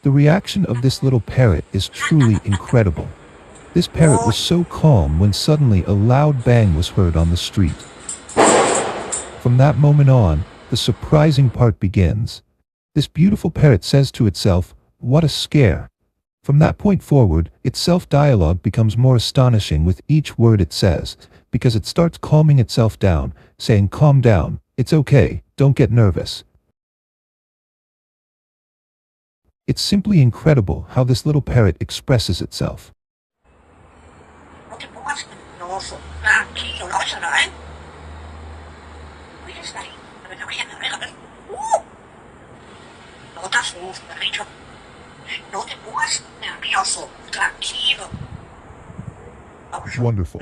The reaction of this little parrot is truly incredible. This parrot was so calm when suddenly a loud bang was heard on the street. From that moment on, the surprising part begins. This beautiful parrot says to itself, "What a scare." From that point forward, its self-dialogue becomes more astonishing with each word it says, because it starts calming itself down, saying, "Calm down, it's okay, don't get nervous." It's simply incredible how this little parrot expresses itself. Wonderful.